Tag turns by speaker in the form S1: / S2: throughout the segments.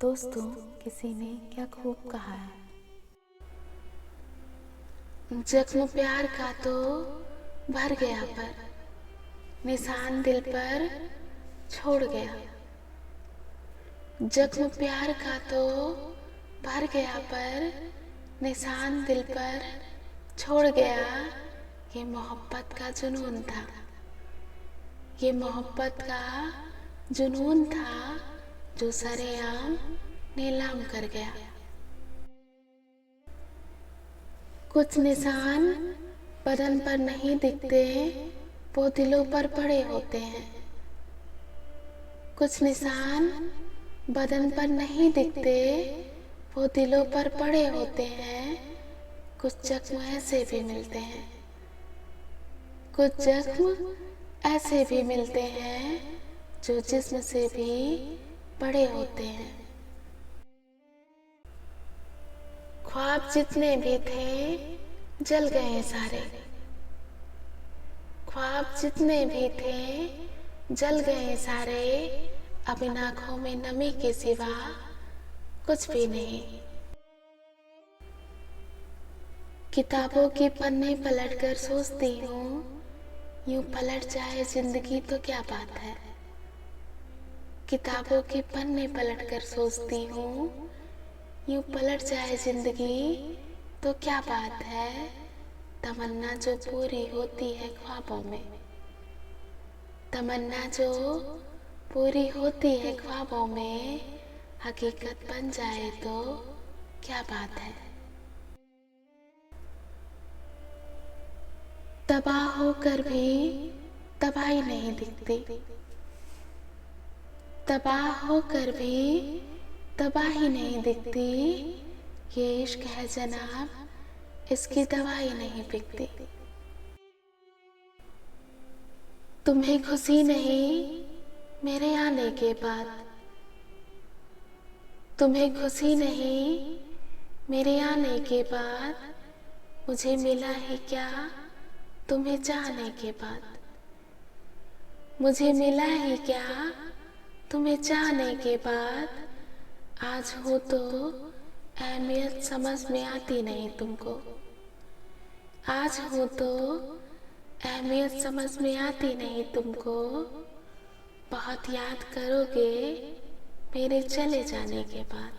S1: दोस्तों, किसी ने क्या खूब कहा है, जख्म प्यार का तो भर गया पर निशान दिल पर छोड़ गया। जख्म प्यार का तो भर गया पर निशान दिल पर छोड़ गया। ये मोहब्बत का जुनून था, ये मोहब्बत का जुनून था जो सरेआम नीलाम कर गया। कुछ निशान बदन पर नहीं दिखते, वो दिलों पर पड़े होते हैं। कुछ निशान बदन पर नहीं दिखते, वो दिलों पर पड़े होते हैं। कुछ जख्म ऐसे भी मिलते हैं, कुछ जख्म ऐसे भी मिलते हैं जो जिस्म से भी बड़े होते हैं। ख्वाब जितने भी थे जल गए सारे, ख्वाब जितने भी थे जल गए सारे। अब इन आँखों में नमी के सिवा कुछ भी नहीं। किताबों के पन्ने पलटकर सोचती हूँ, यूं पलट जाए जिंदगी तो क्या बात है। किताबों के पन्ने पलटकर सोचती हूँ, यूं पलट जाए जिंदगी तो क्या बात है। तमन्ना जो पूरी होती है ख्वाबों में, तमन्ना जो पूरी होती है ख्वाबों में, हकीकत बन जाए तो क्या बात है। तबाह होकर भी तबाही नहीं दिखती, तबाह होकर भी तबाही नहीं दिखती। ये इश्क है जनाब, इसकी दवाई नहीं बिकती। तुम्हें खुशी नहीं मेरे आने के बाद, तुम्हें खुशी नहीं मेरे आने के बाद, मुझे मिला है क्या तुम्हें चाहने के बाद। मुझे मिला है क्या तुम्हें चाहने के बाद। आज हो तो अहमियत समझ में आती नहीं तुमको, आज हो तो अहमियत समझ में आती नहीं तुमको। बहुत याद करोगे मेरे चले जाने के बाद।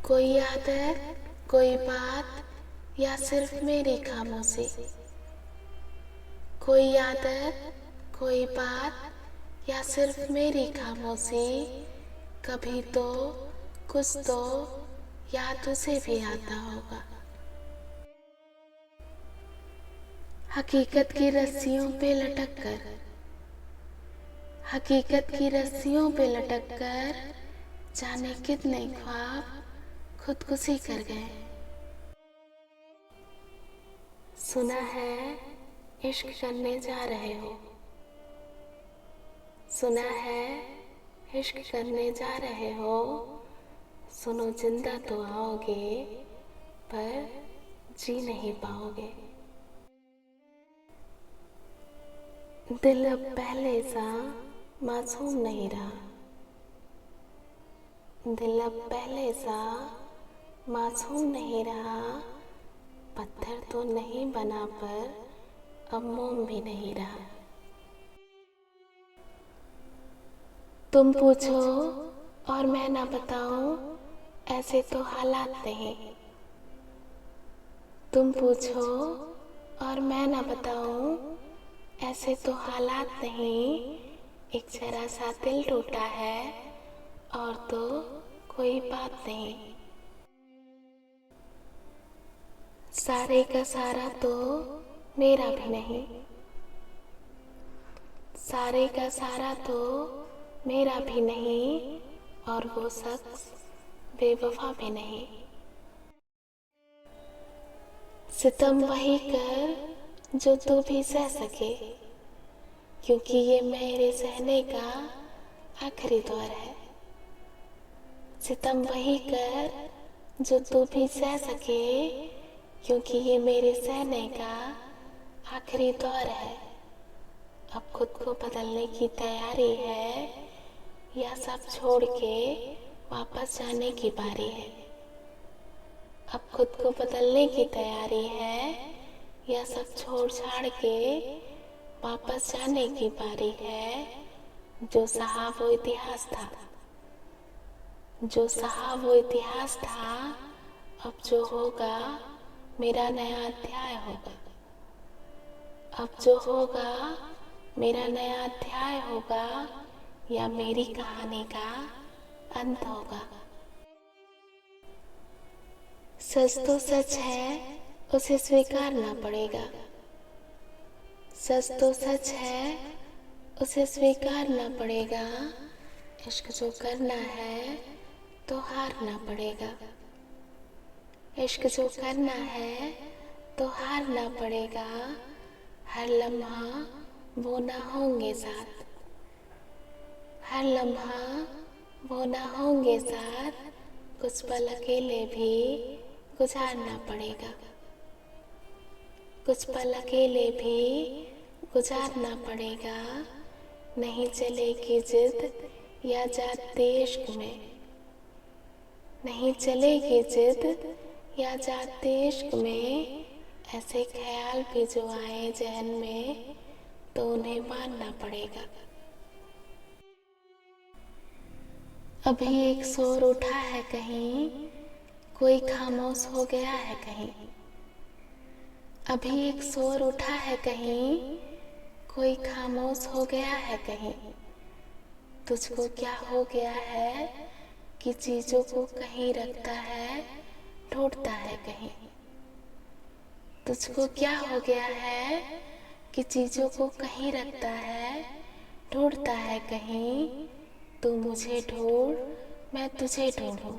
S1: कोई आदत, कोई बात या सिर्फ मेरी खामोशी, कोई आदत, कोई बात या सिर्फ मेरी खामोशी। कभी तो कुछ तो याद उसे भी आता होगा। हकीकत की रस्सियों पे लटक कर, हकीकत की रस्सियों पे लटक कर, जाने कितने ख्वाब खुदकुशी कर गए। सुना है इश्क करने जा रहे हो, सुना है इश्क करने जा रहे हो। सुनो जिंदा तो आओगे पर जी नहीं पाओगे। दिल अब पहले सा मासूम नहीं रहा, दिल अब पहले सा मासूम नहीं रहा। पत्थर तो नहीं बना पर अब मोम भी नहीं रहा। तुम पूछो और मैं ना बताऊं, ऐसे तो हालात नहीं। तुम पूछो और मैं ना बताऊं, ऐसे तो हालात नहीं। एक जरा सा दिल टूटा है और तो कोई बात नहीं। सारे का सारा तो मेरा भी नहीं, सारे का सारा तो मेरा भी नहीं। और वो शख्स बेवफा भी नहीं। सितम वही कर जो तू भी सह सके, क्योंकि ये मेरे सहने का आखिरी दौर है। सितम वही कर जो तू भी सह सके, क्योंकि ये मेरे सहने का आखिरी दौर है। अब खुद को बदलने की तैयारी है, या सब छोड़ के वापस जाने की बारी है? अब खुद को बदलने की तैयारी है या सब छोड़ छाड़ के वापस जाने की बारी है? जो सहा वो इतिहास था, जो सहा वो इतिहास था, अब जो होगा मेरा नया अध्याय होगा। अब जो होगा मेरा नया अध्याय होगा या मेरी कहानी का अंत होगा। सच तो सच है, उसे स्वीकारना पड़ेगा। सच तो सच है, उसे स्वीकारना पड़ेगा। इश्क जो करना है तो हारना पड़ेगा। इश्क जो करना है तो हारना पड़ेगा। हर लम्हा वो ना होंगे साथ, हर लम्हा वो ना होंगे साथ। कुछ पल अकेले भी गुजारना पड़ेगा। कुछ पल अकेले भी गुजारना पड़ेगा। नहीं चलेगी जिद या जाते इश्क में, नहीं चलेगी जिद या जाते इश्क में। ऐसे ख्याल भी जो आए जहन में तो उन्हें मानना पड़ेगा। अभी एक शोर उठा है कहीं, कोई खामोश हो गया है कहीं। अभी एक शोर उठा है कहीं, कोई खामोश हो गया है कहीं। तुझको क्या हो गया है कि चीजों को कहीं रखता है, ढूंढता है कहीं। तुझको क्या हो गया है कि चीजों को कहीं रखता है, ढूंढता है कहीं। तू मुझे ढूंढ, मैं तुझे ढूंढूं।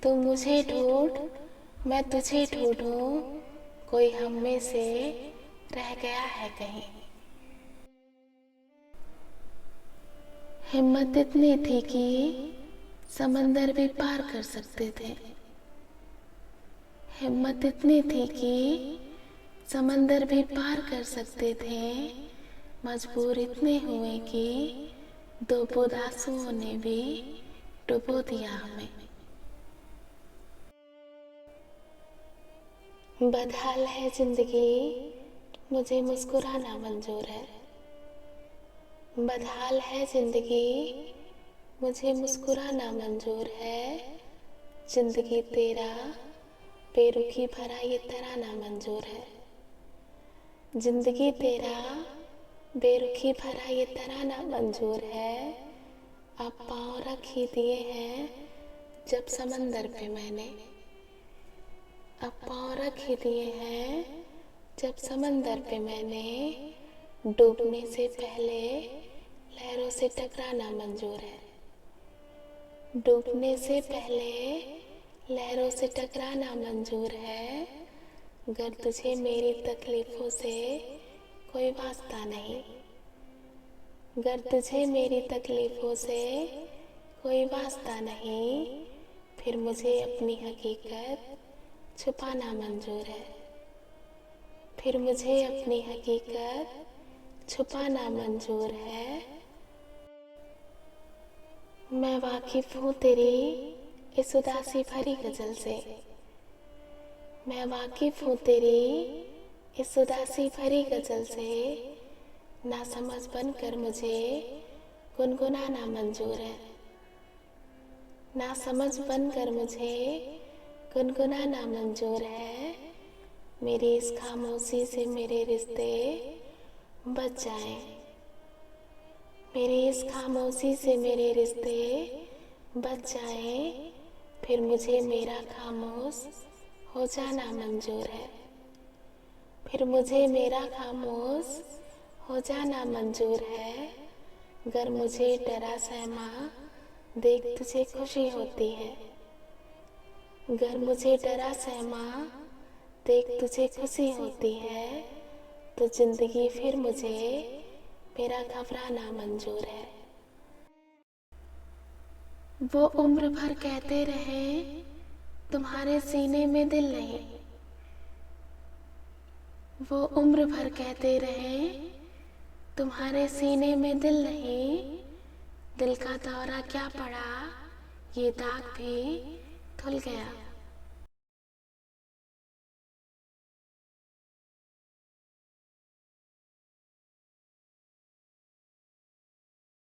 S1: तू मुझे ढूंढ, मैं तुझे ढूंढूं। कोई हम में से रह गया है कहीं। हिम्मत इतनी थी कि समंदर भी पार कर सकते थे। हिम्मत इतनी थी कि समंदर भी पार कर सकते थे। मजबूर इतने हुए कि दो बूंद आंसुओं ने भी डुबो दिया हमें। बदहाल है जिंदगी, मुझे मुस्कुराना मंजूर है। बदहाल है जिंदगी, मुझे मुस्कुराना मंजूर है। जिंदगी तेरा बेरुखी भरा ये तराना मंजूर है। जिंदगी तेरा बेरुखी भरा ये तराना मंजूर है। अब पाँव रख ही दिए हैं जब समंदर पे मैंने। अब पाँव रख ही दिए हैं जब समंदर पे मैंने। डूबने से पहले लहरों से टकराना मंजूर है। डूबने से पहले लहरों से टकराना मंजूर है। गर तुझे मेरी तकलीफों से कोई वास्ता नहीं, गर तुझे मेरी तकलीफों से कोई वास्ता नहीं। फिर मुझे अपनी हकीकत छुपाना मंजूर है। फिर मुझे अपनी हकीकत छुपाना मंजूर है। मैं वाकिफ हूँ तेरी इस उदासी भरी गजल से। मैं वाकिफ हूँ तेरी इस उदासी भरी गजल से। ना समझ बनकर मुझे गुनगुनाना मंजूर है। ना समझ बनकर मुझे गुनगुनाना मंजूर है। मेरी इस खामोशी से मेरे रिश्ते बच जाएं। मेरी इस खामोशी से मेरे रिश्ते बच जाएं। फिर मुझे मेरा खामोश हो जाना मंजूर है। फिर मुझे मेरा खामोश हो जाना मंजूर है। गर मुझे डरा सहमा देख तुझे खुशी होती है। गर मुझे डरा सहमा देख तुझे खुशी होती है। तो जिंदगी फिर मुझे मेरा घबराना मंजूर है। वो उम्र भर कहते रहे तुम्हारे सीने में दिल नहीं। वो उम्र भर कहते रहे तुम्हारे सीने में दिल नहीं। दिल का दौरा क्या पड़ा, ये दाग भी धुल गया।